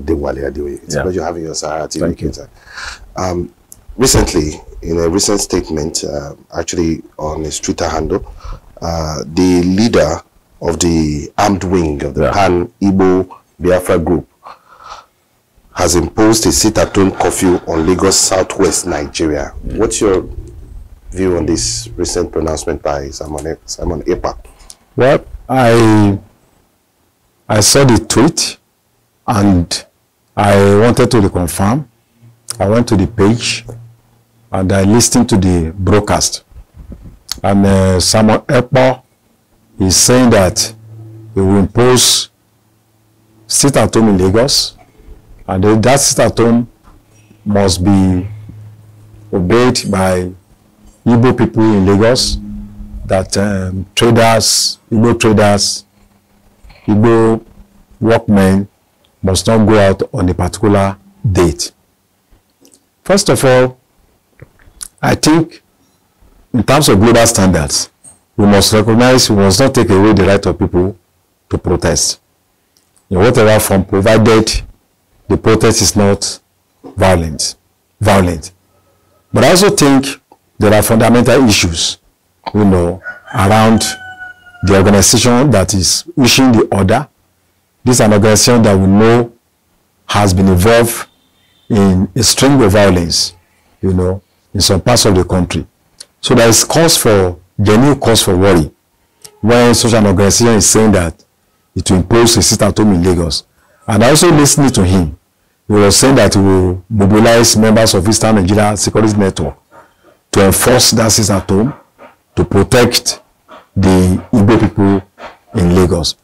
Adewale Adeoye. It's a pleasure having you as our Thank you. Recently, in a recent statement, actually on his Twitter handle, the leader of the armed wing of the Pan-Igbo Biafra group has imposed a sit-at-home curfew on Lagos, southwest Nigeria. What's your view on this recent pronouncement by Simon Ekpa? Well, I saw the tweet and I wanted to reconfirm. I went to the page and I listened to the broadcast. And Simon Ekpa is saying that he will impose sit-at-home in Lagos, and that sit-at-home must be obeyed by Igbo people in Lagos, that traders, Igbo workmen must not go out on a particular date. First of all, I think in terms of global standards, we must recognize we must not take away the right of people to protest in whatever form, provided the protest is not violent. But I also think there are fundamental issues, around the organization that is issuing the order. This is an organization that we know has been involved in a string of violence, in some parts of the country. So there is genuine cause for worry when such an organization is saying that it will impose a sit-at-home in Lagos. And I also listened to him. He was saying that he will mobilize members of Eastern Nigeria Security Network to enforce that sit-at-home to protect the Igbo people in Lagos.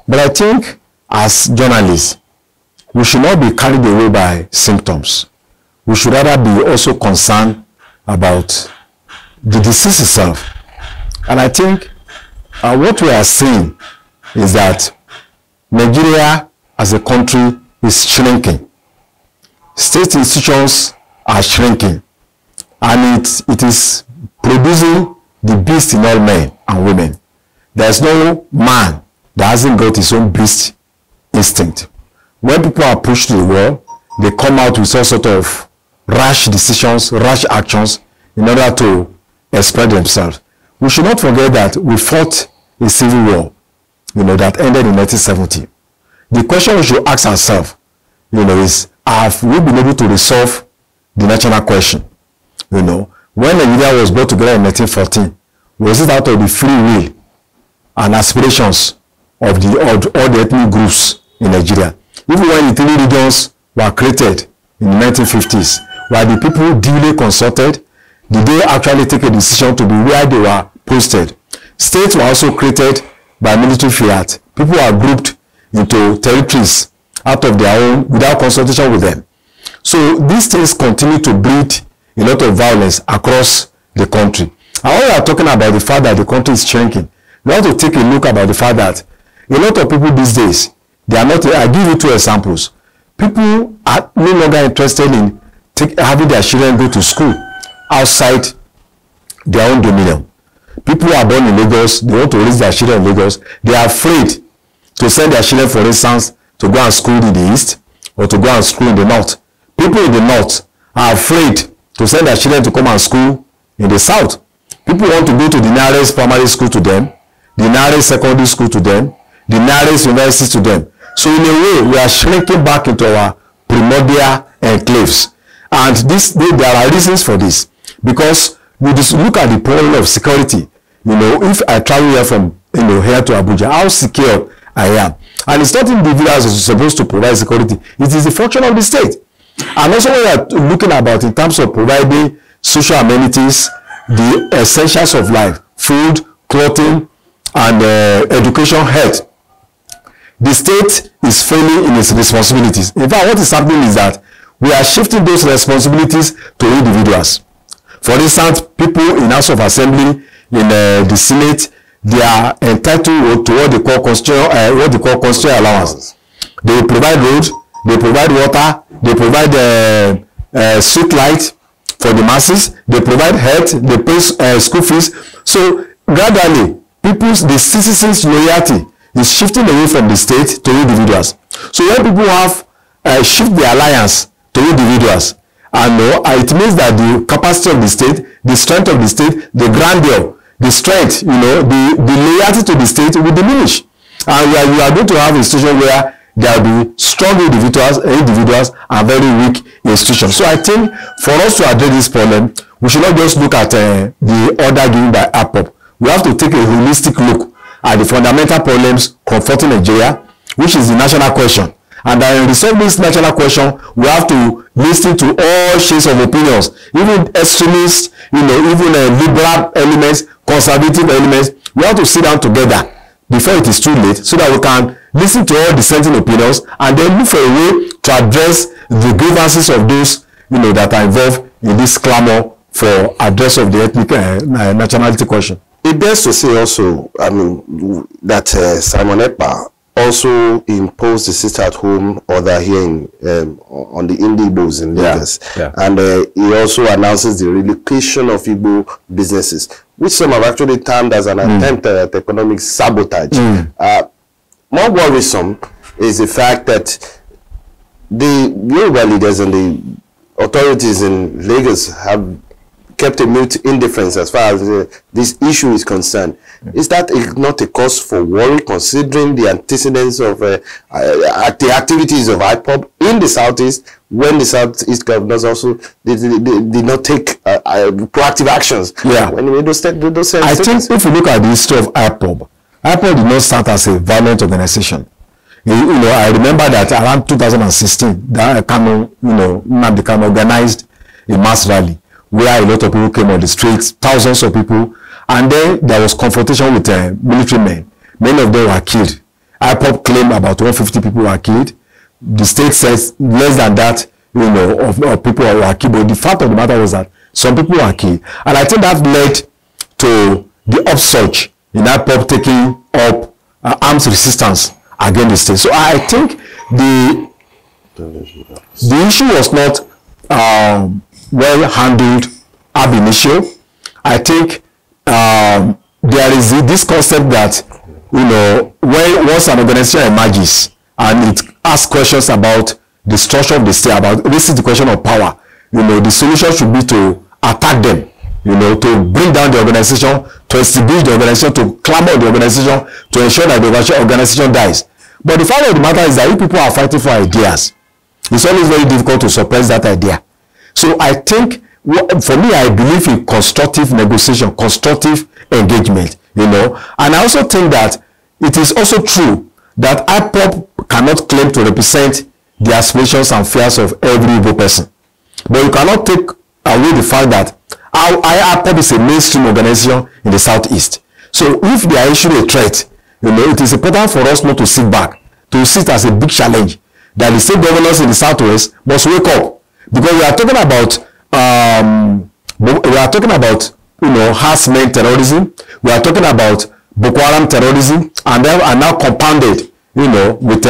But I think as journalists, we should not be carried away by symptoms. We should rather be also concerned about the disease itself. And I think what we are seeing is that Nigeria as a country is shrinking. State institutions are shrinking, and it is producing the beast in all men and women. There is no man that hasn't got his own beast instinct. When people are pushed to the wall, they come out with all sort of rash decisions, rash actions in order to express themselves. We should not forget that we fought a civil war, that ended in 1970. The question we should ask ourselves, is, have we been able to resolve the national question? When Nigeria was brought together in 1914, was it out of the free will and aspirations of all the ethnic groups in Nigeria? Even when the three regions were created in the 1950s, were the people duly consulted? Did they actually take a decision to be where they were posted? States were also created by military fiat. People are grouped into territories out of their own without consultation with them. So these things continue to breed a lot of violence across the country. And when we are talking about the fact that the country is shrinking, we have to take a look about the fact that a lot of people these days, they are not, I give you two examples. People are no longer interested in having their children go to school outside their own dominion. People who are born in Lagos, they want to raise their children in Lagos. They are afraid to send their children, for instance, to go and school in the east or to go and school in the north. People in the north are afraid to send their children to come and school in the south. People want to go to the nearest primary school to them, the nearest secondary school to them, the nearest university to them. So in a way, we are shrinking back into our primordial enclaves. And there are reasons for this. Because we just look at the problem of security. If I travel here from here to Abuja, how secure I am. And it's not individuals who are supposed to provide security. It is the function of the state. And also we are looking about in terms of providing social amenities, the essentials of life, food, clothing, and education, health. The state is failing in its responsibilities. In fact, what is happening is that we are shifting those responsibilities to individuals. For instance, people in House of Assembly, in the Senate, they are entitled to what they call constitutional allowance. They provide road, they provide water, they provide street light for the masses, they provide health, they pay school fees. So gradually, the citizens' loyalty is shifting away from the state to individuals. So when people have shift the alliance to individuals. And no, it means that the capacity of the state, the strength of the state, the grandeur, the strength, you know, the loyalty to the state will diminish. And we are going to have a situation where there will be strong individuals and very weak institutions. So I think for us to address this problem, we should not just look at the order given by IPOB. We have to take a holistic look at the fundamental problems confronting Nigeria, which is the national question. And in resolving this national question, we have to listen to all shades of opinions, even extremists, you know, even liberal elements, conservative elements. We have to sit down together before it is too late, so that we can listen to all dissenting opinions and then look for a way to address the grievances of those, you know, that are involved in this clamor for address of the ethnic nationality question. It bears to say also, I mean, that Simon Ekpa also imposed the sit-at-home order here on the Ndi Igbos in Lagos. Yeah. And he also announces the relocation of Igbo businesses, which some have actually termed as an attempt at economic sabotage. More worrisome is the fact that the Yoruba leaders and the authorities in Lagos have kept a mute indifference as far as this issue is concerned. Is that not a cause for worry, considering the antecedents of the activities of IPOB in the Southeast, when the Southeast governors also did not take proactive actions? Yeah. When those I think if you look at the history of IPOB did not start as a violent organization. You know, I remember that around 2016, that Nnamdi Kanu organized a mass rally where a lot of people came on the streets, thousands of people, and then there was confrontation with military men. Many of them were killed. IPOB claimed about 150 people were killed. The state says less than that, you know, of people were killed. But the fact of the matter was that some people were killed. And I think that led to the upsurge in IPOB taking up arms resistance against the state. So I think the issue was not well handled ab initio. I think there is this concept that, you know, once an organization emerges and it asks questions about the structure of the state, about this is the question of power, you know, the solution should be to attack them, you know, to bring down the organization, to establish the organization, to clamor the organization, to ensure that the organization dies. But the fact of the matter is that if people are fighting for ideas, it's always very difficult to suppress that idea. So I think, for me, I believe in constructive negotiation, constructive engagement, you know. And I also think that it is also true that IPOB cannot claim to represent the aspirations and fears of every Igbo person. But you cannot take away the fact that IPOB is a mainstream organization in the Southeast. So if they are issuing a threat, you know, it is important for us not to sit back, to sit as a big challenge that the state governors in the Southwest must wake up. Because we are talking about, you know, harassment terrorism. We are talking about Boko Haram terrorism, and then are now compounded, you know, with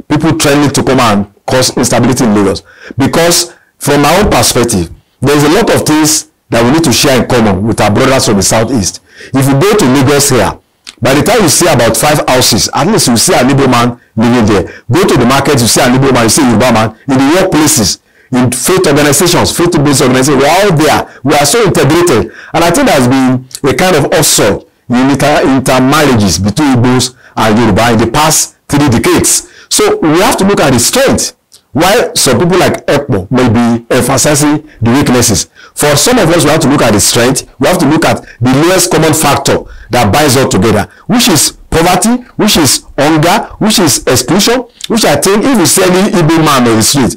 people trying to come and cause instability in Lagos. Because from our own perspective, there is a lot of things that we need to share in common with our brothers from the Southeast. If you go to Lagos here, by the time you see about 5 houses, at least you see an Igbo man living there. Go to the market, you see an Igbo man, you see a Yoruba man. In the workplaces, in faith organizations, faith-based organizations, we are all there. We are so integrated. And I think there has been a kind of upsurge in intermarriages between Igbos and Yoruba in the past 3 decades. So we have to look at the strength. While some people like Ekpa may be emphasizing the weaknesses, for some of us we have to look at the strength. We have to look at the lowest common factor that binds us together, which is poverty, which is hunger, which is exclusion, which I think if you see any Igbo man on the street,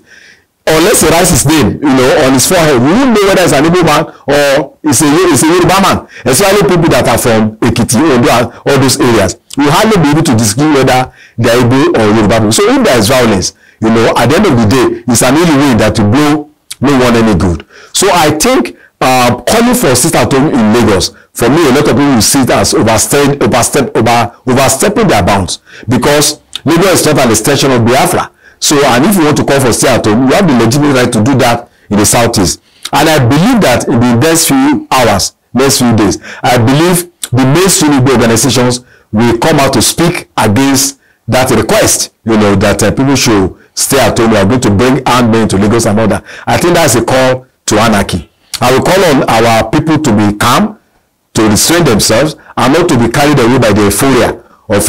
unless he writes his name, you know, on his forehead, we won't know whether it's an Igbo man or it's a Yoruba man. Especially people that are from Ekiti, Ondo, all those areas. You hardly be able to distinguish whether they are Igbo or Yoruba people. So if there is violence, you know, at the end of the day, it's an easy way that to blow no one any good. So I think calling for sit-at-home in Lagos, for me, a lot of people will see it as overstepping their bounds, because Lagos is not an extension of Biafra. So, and if you want to call for sit-at-home, you have the legitimate right to do that in the Southeast. And I believe that in the next few hours, next few days, I believe the mainstream Igbo organizations will come out to speak against that request, you know, that people should stay at home, we are going to bring armed men to Lagos and all that. I think that's a call to anarchy. I will call on our people to be calm, to restrain themselves, and not to be carried away by the euphoria of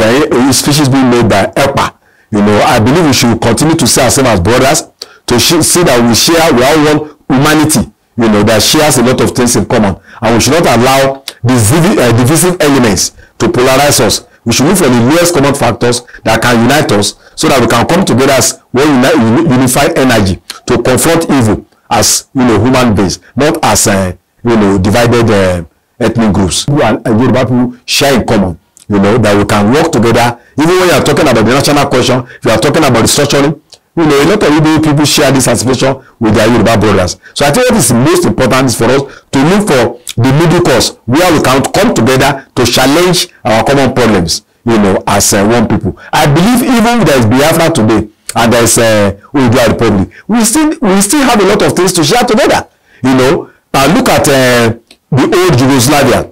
speeches being made by Ekpa. You know, I believe we should continue to see ourselves as brothers, to see that we all want humanity, you know, that shares a lot of things in common, and we should not allow these divisive elements to polarize us. We should look for the lowest common factors that can unite us, so that we can come together as one unified energy to confront evil as, you know, human beings, not as you know, divided ethnic groups. And Yoruba people share in common, you know, that we can work together. Even when you are talking about the national question, if you are talking about restructuring, you know, a lot of Igbo people share this aspiration with their Yoruba brothers. So I think what is most important is for us to look for the middle course, where we can come together to challenge our common problems, you know, as one people. I believe even there is Biafra today and there is Oduduwa Republic, we still have a lot of things to share together. You know, look at the old Yugoslavia.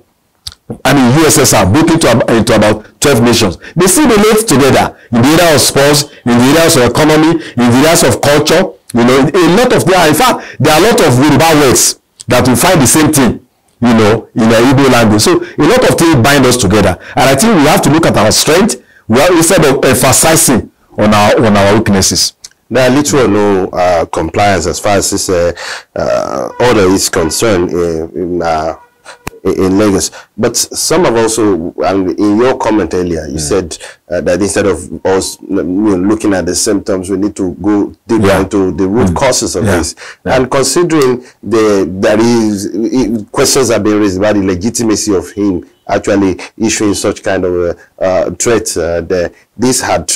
I mean, USSR broke into about 12 nations. They still relate together in the area of sports, in the areas of economy, in the areas of culture. You know, a lot of them. In fact, there are a lot of Yoruba words that will find the same thing, you know, in the Igbo language. So a lot of things bind us together, and I think we have to look at our strength instead of emphasizing on our weaknesses. There are little or no compliance as far as this order is concerned in Lagos, but some have also, and in your comment earlier, you said that instead of us looking at the symptoms, we need to go deeper into the root causes of this. And considering there is questions have been raised about the legitimacy of him actually issuing such kind of threat, this had,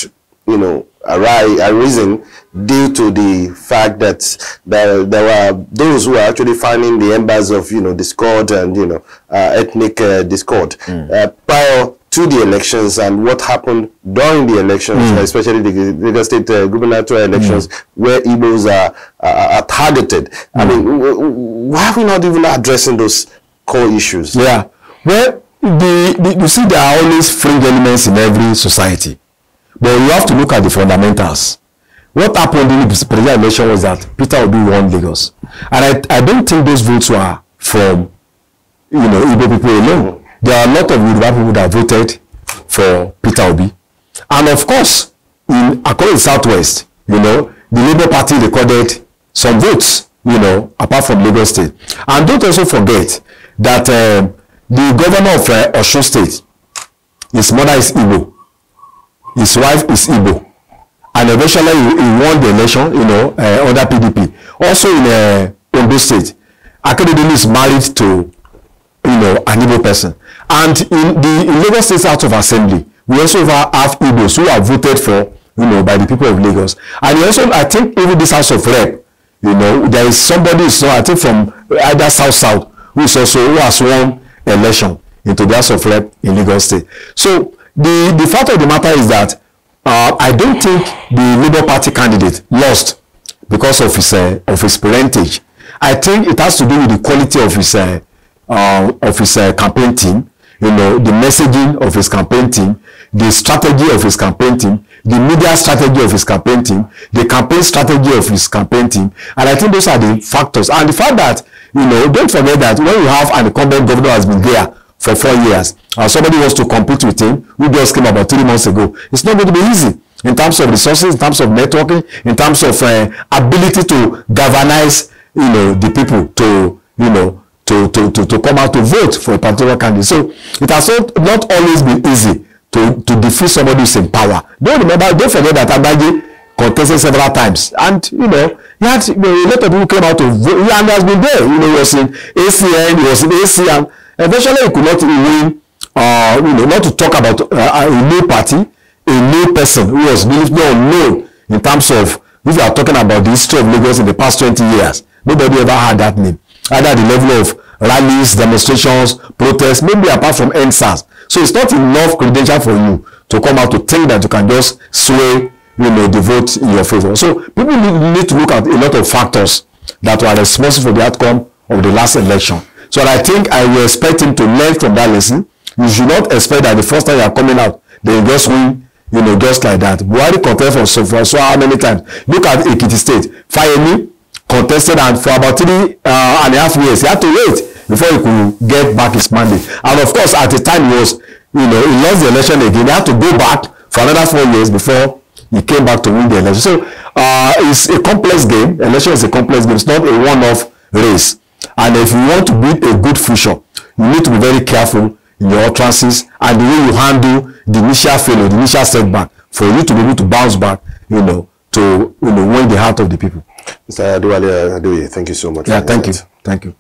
you know, arisen due to the fact that there were those who are actually finding the embers of, you know, discord and, you know, ethnic discord prior to the elections, and what happened during the elections, especially the Lagos State gubernatorial elections, where Igbos are targeted. I mean, why are we not even addressing those core issues? Yeah, well, you see, there are always fringe elements in every society. But you have to look at the fundamentals. What happened in the presidential election was that Peter Obi won Lagos. And I don't think those votes were from, you know, Igbo people alone. There are a lot of Yoruba people that voted for Peter Obi. And of course, according to Southwest, you know, the Labour Party recorded some votes, you know, apart from Lagos State. And don't also forget that the governor of Osun State, his mother is Igbo. His wife is Igbo, and eventually he won the election, you know, under PDP. Also in Ondo State, Akededolu is married to, you know, an Igbo person. And in Lagos State House of Assembly, we also have Igbos who are voted for, you know, by the people of Lagos. And also, I think even this House of Rep, you know, there is somebody, so I think from either South, who has won election into the House of Rep in Lagos State. So the fact of the matter is that I don't think the Labour Party candidate lost because of his parentage. I think it has to do with the quality of his campaign team, you know, the messaging of his campaign team, the strategy of his campaign team, the media strategy of his campaign team, the campaign strategy of his campaign team. And I think those are the factors. And the fact that, you know, don't forget that when you have an incumbent governor who has been there for 4 years, and somebody wants to compete with him, who just came about 3 months ago, it's not going to be easy in terms of resources, in terms of networking, in terms of ability to galvanize, you know, the people to, you know, to come out to vote for a particular candidate. So it has not always been easy to defeat somebody who's in power. Don't forget that Adeoye contested several times, and you know, he had, you know, a lot of people came out to vote, and he has been there. You know, he was in ACN, he was in ACN. Eventually, he could not win. You know, not to talk about a new party, a new person who was really unknown in terms of, if you are talking about the history of Lagos in the past 20 years, nobody ever had that name. Either at the level of rallies, demonstrations, protests, maybe apart from NSAS. So it's not enough credential for you to come out to think that you can just sway, you know, the vote in your favor. So people need to look at a lot of factors that were responsible for the outcome of the last election. So I think I will expect him to learn from that lesson. You should not expect that the first time you are coming out, they just win you know, just like that. Buhari contested for so how many times? Look at Ekiti State. Fayemi contested, and for about 3.5 years, he had to wait before he could get back his mandate. And of course, at the time he was, you know, he lost the election again. He had to go back for another 4 years before he came back to win the election. So it's a complex game. Election is a complex game. It's not a one-off race. And if you want to build a good future, you need to be very careful in your utterances and the way you handle the initial failure, the initial setback, for you to be able to bounce back, you know, to, you know, win the heart of the people. Mr. Adewale, Adeoye, thank you so much. Yeah, thank you. Thank you.